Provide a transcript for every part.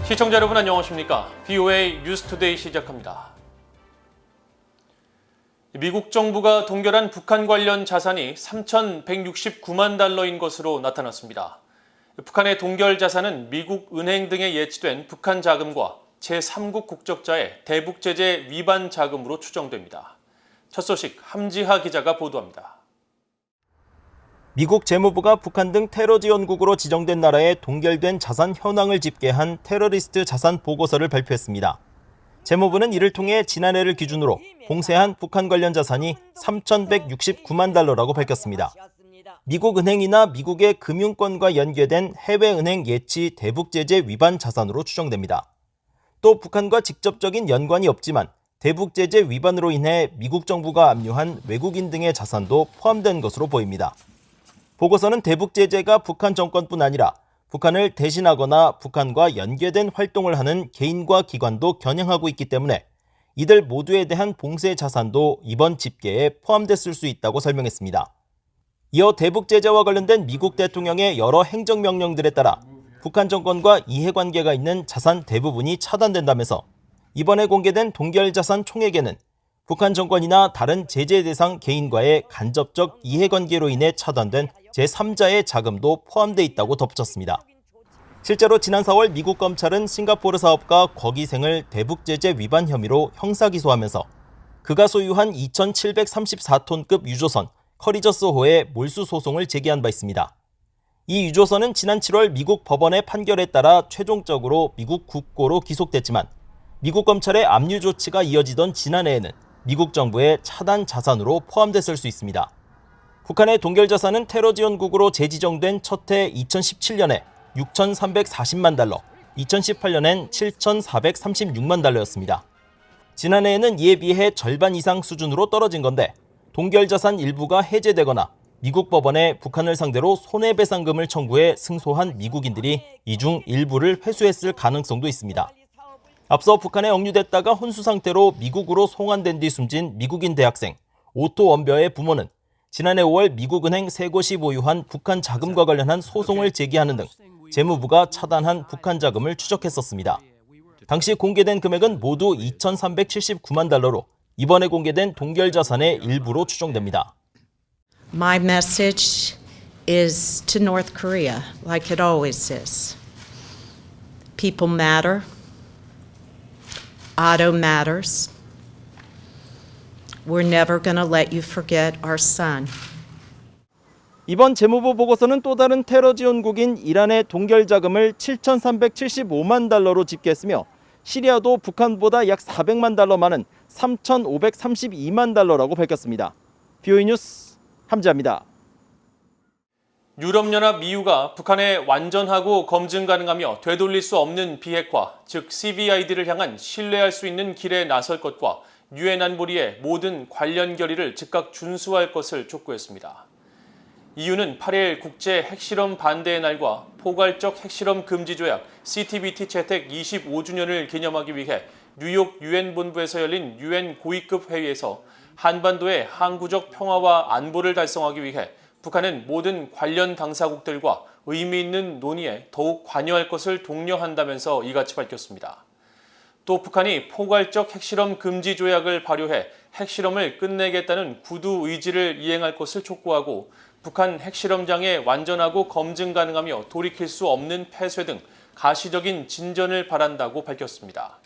시청자 여러분 안녕하십니까? VOA 뉴스투데이 시작합니다. 미국 정부가 동결한 북한 관련 자산이 3,169만 달러인 것으로 나타났습니다. 북한의 동결 자산은 미국 은행 등에 예치된 북한 자금과 제3국 국적자의 대북 제재 위반 자금으로 추정됩니다. 첫 소식 함지하 기자가 보도합니다. 미국 재무부가 북한 등 테러 지원국으로 지정된 나라에 동결된 자산 현황을 집계한 테러리스트 자산 보고서를 발표했습니다. 재무부는 이를 통해 지난해를 기준으로 봉쇄한 북한 관련 자산이 3,169만 달러라고 밝혔습니다. 미국 은행이나 미국의 금융권과 연계된 해외은행 예치 대북 제재 위반 자산으로 추정됩니다. 또 북한과 직접적인 연관이 없지만 대북 제재 위반으로 인해 미국 정부가 압류한 외국인 등의 자산도 포함된 것으로 보입니다. 보고서는 대북 제재가 북한 정권뿐 아니라 북한을 대신하거나 북한과 연계된 활동을 하는 개인과 기관도 겨냥하고 있기 때문에 이들 모두에 대한 봉쇄 자산도 이번 집계에 포함됐을 수 있다고 설명했습니다. 이어 대북 제재와 관련된 미국 대통령의 여러 행정명령들에 따라 북한 정권과 이해관계가 있는 자산 대부분이 차단된다면서 이번에 공개된 동결 자산 총액에는 북한 정권이나 다른 제재 대상 개인과의 간접적 이해관계로 인해 차단된 제3자의 자금도 포함돼 있다고 덧붙였습니다. 실제로 지난 4월 미국 검찰은 싱가포르 사업가 곽이생을 대북 제재 위반 혐의로 형사 기소하면서 그가 소유한 2,734톤급 유조선 커리저스호에 몰수 소송을 제기한 바 있습니다. 이 유조선은 지난 7월 미국 법원의 판결에 따라 최종적으로 미국 국고로 기속됐지만 미국 검찰의 압류 조치가 이어지던 지난해에는 미국 정부의 차단 자산으로 포함됐을 수 있습니다. 북한의 동결 자산은 테러 지원국으로 재지정된 첫 해 2017년에 6,340만 달러, 2018년엔 7,436만 달러였습니다. 지난해에는 이에 비해 절반 이상 수준으로 떨어진 건데 동결 자산 일부가 해제되거나 미국 법원에 북한을 상대로 손해배상금을 청구해 승소한 미국인들이 이 중 일부를 회수했을 가능성도 있습니다. 앞서 북한에 억류됐다가 혼수 상태로 미국으로 송환된 뒤 숨진 미국인 대학생 오토 원벼의 부모는 지난해 5월 미국은행 세 곳이 보유한 북한 자금과 관련한 소송을 제기하는 등 재무부가 차단한 북한 자금을 추적했었습니다. 당시 공개된 금액은 모두 2,379만 달러로 이번에 공개된 동결 자산의 일부로 추정됩니다. My message is to North Korea, like it always is. People matter. Otto matters. We're never going to let you forget our son. 이번 재무부 보고서는 또 다른 테러 지원국인 이란의 동결 자금을 7,375만 달러로 집계했으며 시리아도 북한보다 약 400만 달러 많은 3,532만 달러라고 밝혔습니다. VOA 뉴스 함지아입니다. 유럽연합 EU가 북한에 완전하고 검증 가능하며 되돌릴 수 없는 비핵화, 즉 CVID를 향한 신뢰할 수 있는 길에 나설 것과 유엔 안보리의 모든 관련 결의를 즉각 준수할 것을 촉구했습니다. EU는 8일 국제 핵실험 반대의 날과 포괄적 핵실험 금지 조약 CTBT 채택 25주년을 기념하기 위해 뉴욕 유엔 본부에서 열린 유엔 고위급 회의에서 한반도의 항구적 평화와 안보를 달성하기 위해 북한은 모든 관련 당사국들과 의미 있는 논의에 더욱 관여할 것을 독려한다면서 이같이 밝혔습니다. 또 북한이 포괄적 핵실험 금지 조약을 발효해 핵실험을 끝내겠다는 구두 의지를 이행할 것을 촉구하고 북한 핵실험장의 완전하고 검증 가능하며 돌이킬 수 없는 폐쇄 등 가시적인 진전을 바란다고 밝혔습니다.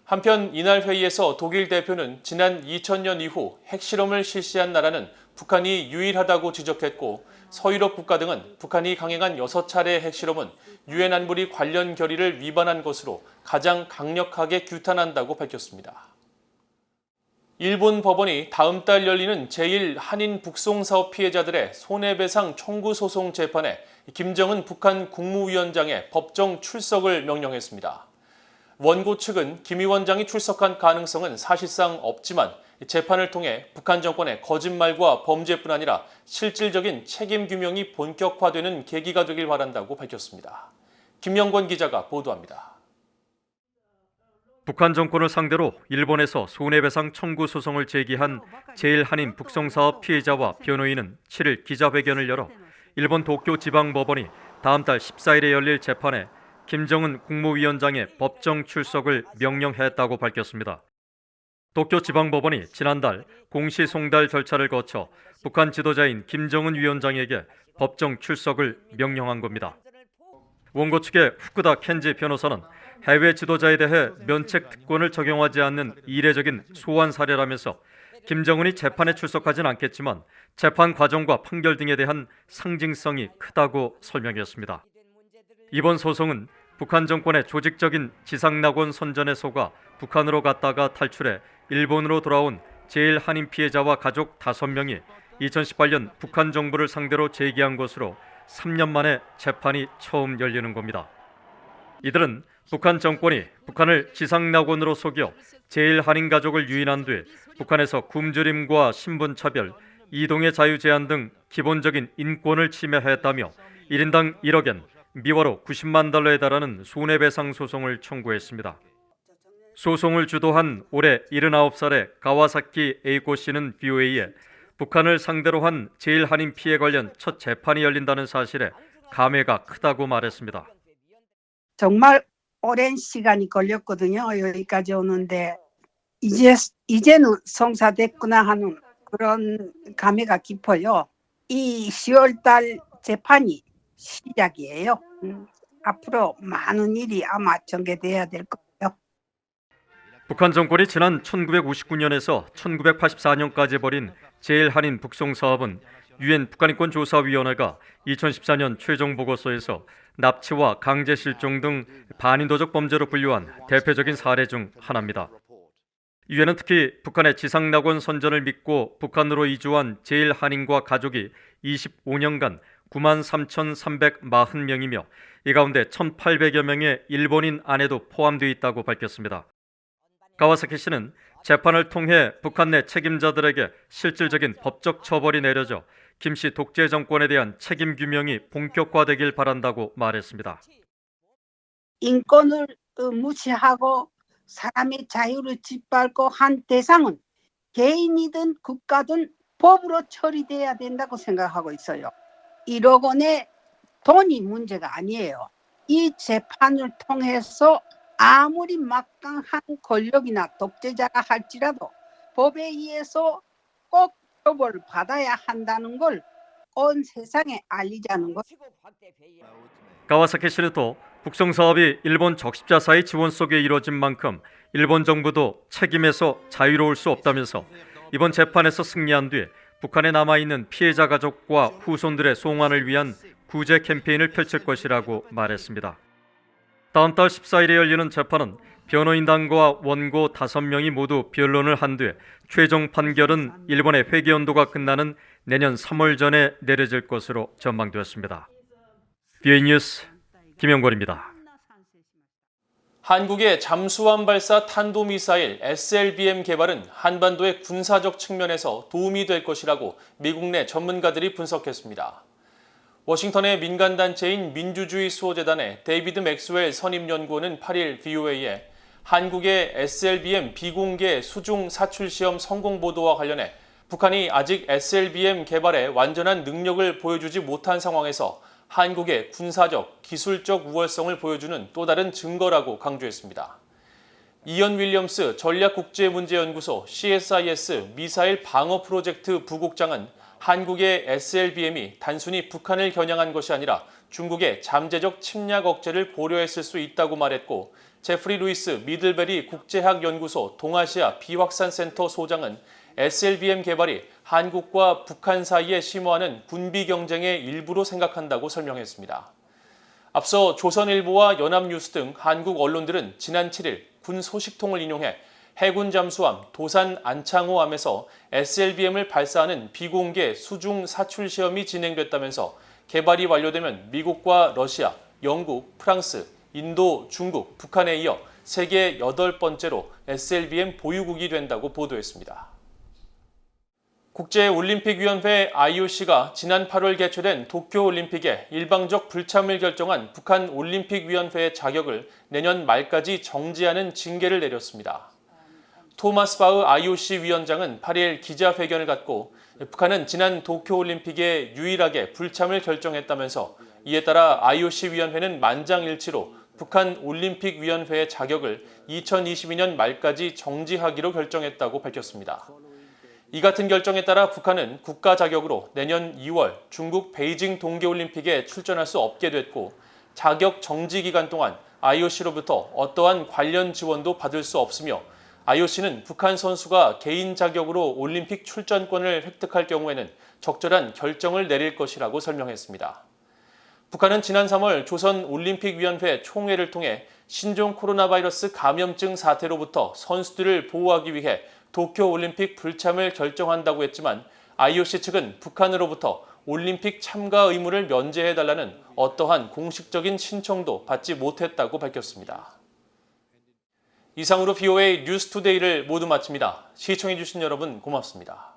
한편 이날 회의에서 독일 대표는 지난 2000년 이후 핵실험을 실시한 나라는 북한이 유일하다고 지적했고 서유럽 국가 등은 북한이 강행한 6차례 핵실험은 유엔 안보리 관련 결의를 위반한 것으로 가장 강력하게 규탄한다고 밝혔습니다. 일본 법원이 다음 달 열리는 제1한인 북송사업 피해자들의 손해배상 청구 소송 재판에 김정은 북한 국무위원장의 법정 출석을 명령했습니다. 원고 측은 김 위원장이 출석한 가능성은 사실상 없지만 재판을 통해 북한 정권의 거짓말과 범죄뿐 아니라 실질적인 책임 규명이 본격화되는 계기가 되길 바란다고 밝혔습니다. 김영권 기자가 보도합니다. 북한 정권을 상대로 일본에서 손해배상 청구 소송을 제기한 제1한인 북송사업 피해자와 변호인은 7일 기자회견을 열어 일본 도쿄지방법원이 다음 달 14일에 열릴 재판에 김정은 국무위원장의 법정 출석을 명령했다고 밝혔습니다. 도쿄지방법원이 지난달 공시송달 절차를 거쳐 북한 지도자인 김정은 위원장에게 법정 출석을 명령한 겁니다. 원고 측의 후쿠다 켄지 변호사는 해외 지도자에 대해 면책 특권을 적용하지 않는 이례적인 소환 사례라면서 김정은이 재판에 출석하진 않겠지만 재판 과정과 판결 등에 대한 상징성이 크다고 설명했습니다. 이번 소송은 북한 정권의 조직적인 지상낙원 선전에 속아 북한으로 갔다가 탈출해 일본으로 돌아온 제1한인 피해자와 가족 5명이 2018년 북한 정부를 상대로 제기한 것으로 3년 만에 재판이 처음 열리는 겁니다. 이들은 북한 정권이 북한을 지상낙원으로 속여 제1한인 가족을 유인한 뒤 북한에서 굶주림과 신분차별, 이동의 자유 제한 등 기본적인 인권을 침해했다며 1인당 1억엔, 미화로 90만 달러에 달하는 손해배상 소송을 청구했습니다. 소송을 주도한 올해 79살의 가와사키 에이코 씨는 BOA에 북한을 상대로 한 제1한인 피해 관련 첫 재판이 열린다는 사실에 감회가 크다고 말했습니다. 정말 오랜 시간이 걸렸거든요. 여기까지 오는데 이제는 성사됐구나 하는 그런 감회가 깊어요. 이 10월달 재판이 시작이에요. 앞으로 많은 일이 아마 전개돼야 될 거예요. 북한 정권이 지난 1959년에서 1984년까지 벌인 제1한인 북송 사업은 유엔 북한인권조사위원회가 2014년 최종 보고서에서 납치와 강제 실종 등 반인도적 범죄로 분류한 대표적인 사례 중 하나입니다. 유엔은 특히 북한의 지상낙원 선전을 믿고 북한으로 이주한 제1한인과 가족이 25년간 93,340명이며 이 가운데 1,800여 명의 일본인 아내도 포함되어 있다고 밝혔습니다. 가와사키 씨는 재판을 통해 북한 내 책임자들에게 실질적인 법적 처벌이 내려져 김 씨 독재 정권에 대한 책임 규명이 본격화되길 바란다고 말했습니다. 인권을 무시하고 사람의 자유를 짓밟고 한 대상은 개인이든 국가든 법으로 처리돼야 된다고 생각하고 있어요. 1억 원의 돈이 문제가 아니에요. 이 재판을 통해서 아무리 막강한 권력이나 독재자가 할지라도 법에 의해서 꼭 처벌을 받아야 한다는 걸 온 세상에 알리자는 것. 가와사키 씨는 또 북송 사업이 일본 적십자사의 지원 속에 이루어진 만큼 일본 정부도 책임에서 자유로울 수 없다면서 이번 재판에서 승리한 뒤 북한에 남아있는 피해자 가족과 후손들의 송환을 위한 구제 캠페인을 펼칠 것이라고 말했습니다. 다음 달 14일에 열리는 재판은 변호인단과 원고 5명이 모두 변론을 한 뒤 최종 판결은 일본의 회계연도가 끝나는 내년 3월 전에 내려질 것으로 전망되었습니다. BOA 뉴스 김영권입니다. 한국의 잠수함 발사 탄도미사일 SLBM 개발은 한반도의 군사적 측면에서 도움이 될 것이라고 미국 내 전문가들이 분석했습니다. 워싱턴의 민간단체인 민주주의 수호재단의 데이비드 맥스웰 선임연구원은 8일 BOA에 한국의 SLBM 비공개 수중 사출시험 성공 보도와 관련해 북한이 아직 SLBM 개발에 완전한 능력을 보여주지 못한 상황에서 한국의 군사적, 기술적 우월성을 보여주는 또 다른 증거라고 강조했습니다. 이언 윌리엄스 전략국제문제연구소 CSIS 미사일 방어 프로젝트 부국장은 한국의 SLBM이 단순히 북한을 겨냥한 것이 아니라 중국의 잠재적 침략 억제를 고려했을 수 있다고 말했고, 제프리 루이스 미들베리 국제학연구소 동아시아 비확산센터 소장은 SLBM 개발이 한국과 북한 사이에 심화하는 군비 경쟁의 일부로 생각한다고 설명했습니다. 앞서 조선일보와 연합뉴스 등 한국 언론들은 지난 7일 군 소식통을 인용해 해군 잠수함 도산 안창호함에서 SLBM을 발사하는 비공개 수중 사출 시험이 진행됐다면서 개발이 완료되면 미국과 러시아, 영국, 프랑스, 인도, 중국, 북한에 이어 세계 8번째로 SLBM 보유국이 된다고 보도했습니다. 국제올림픽위원회 IOC가 지난 8월 개최된 도쿄올림픽에 일방적 불참을 결정한 북한 올림픽위원회의 자격을 내년 말까지 정지하는 징계를 내렸습니다. 토마스 바흐 IOC 위원장은 8일 기자회견을 갖고 북한은 지난 도쿄올림픽에 유일하게 불참을 결정했다면서 이에 따라 IOC 위원회는 만장일치로 북한 올림픽위원회의 자격을 2022년 말까지 정지하기로 결정했다고 밝혔습니다. 이 같은 결정에 따라 북한은 국가 자격으로 내년 2월 중국 베이징 동계올림픽에 출전할 수 없게 됐고 자격 정지 기간 동안 IOC로부터 어떠한 관련 지원도 받을 수 없으며 IOC는 북한 선수가 개인 자격으로 올림픽 출전권을 획득할 경우에는 적절한 결정을 내릴 것이라고 설명했습니다. 북한은 지난 3월 조선올림픽위원회 총회를 통해 신종 코로나 바이러스 감염증 사태로부터 선수들을 보호하기 위해 도쿄올림픽 불참을 결정한다고 했지만 IOC 측은 북한으로부터 올림픽 참가 의무를 면제해달라는 어떠한 공식적인 신청도 받지 못했다고 밝혔습니다. 이상으로 BOA 뉴스투데이를 모두 마칩니다. 시청해주신 여러분 고맙습니다.